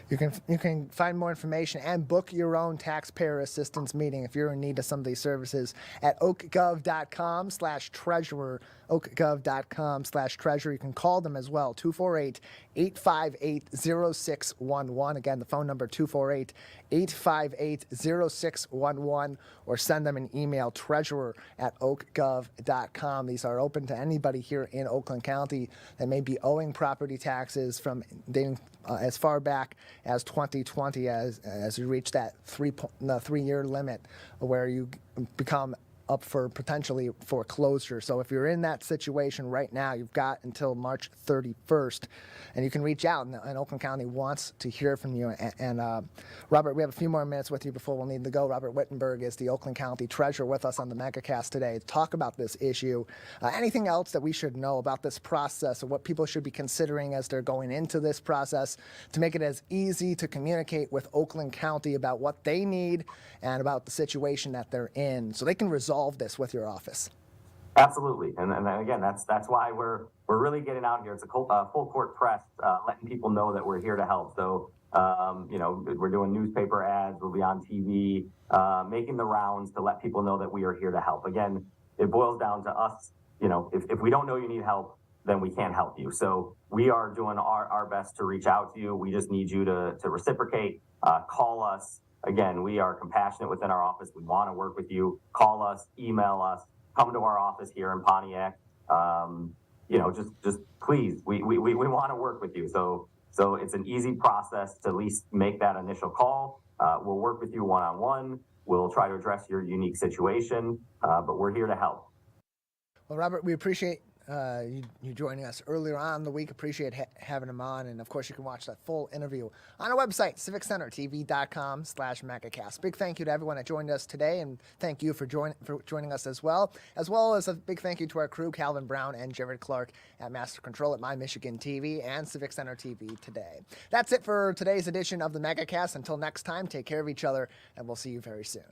You can find more information and book your own taxpayer assistance meeting if you're in need of some of these services at oakgov.com/treasurer, oakgov.com/treasurer. You can call them as well, 248-858-0611. Again, the phone number 248-858-0611, or send them an email, treasurer@oakgov.com. These are open to anybody here in Oakland County that may be owing property taxes from dating as far back as 2020, as you reach that 3-year limit where you become up for potentially foreclosure. So if you're in that situation right now, you've got until March 31st, and you can reach out, and Oakland County wants to hear from you. And Robert, we have a few more minutes with you before we'll need to go. Robert Wittenberg is the Oakland County Treasurer with us on the Megacast today to talk about this issue. Anything else that we should know about this process, or what people should be considering as they're going into this process to make it as easy to communicate with Oakland County about what they need and about the situation that they're in, so they can resolve this with your office? Absolutely, and again, that's why we're really getting out here. It's a full court press, letting people know that we're here to help. So we're doing newspaper ads, we'll be on TV, making the rounds to let people know that we are here to help. Again, it boils down to us. If we don't know you need help, then we can't help you. So we are doing our best to reach out to you. We just need you to reciprocate. Call us. Again, we are compassionate within our office. We want to work with you. Call us, email us, come to our office here in Pontiac. Just please, we want to work with you. So it's an easy process to at least make that initial call. We'll work with you one-on-one. We'll try to address your unique situation, but we're here to help. Well, Robert, we appreciate you joining us earlier on in the week. Appreciate having him on. And of course, you can watch that full interview on our website, civiccentertv.com/megacast. Big thank you to everyone that joined us today, and thank you for joining us as well as a big thank you to our crew, Calvin Brown and Jared Clark at Master Control at My Michigan TV and Civic Center TV today. That's it for today's edition of the Megacast. Until next time, take care of each other, and we'll see you very soon.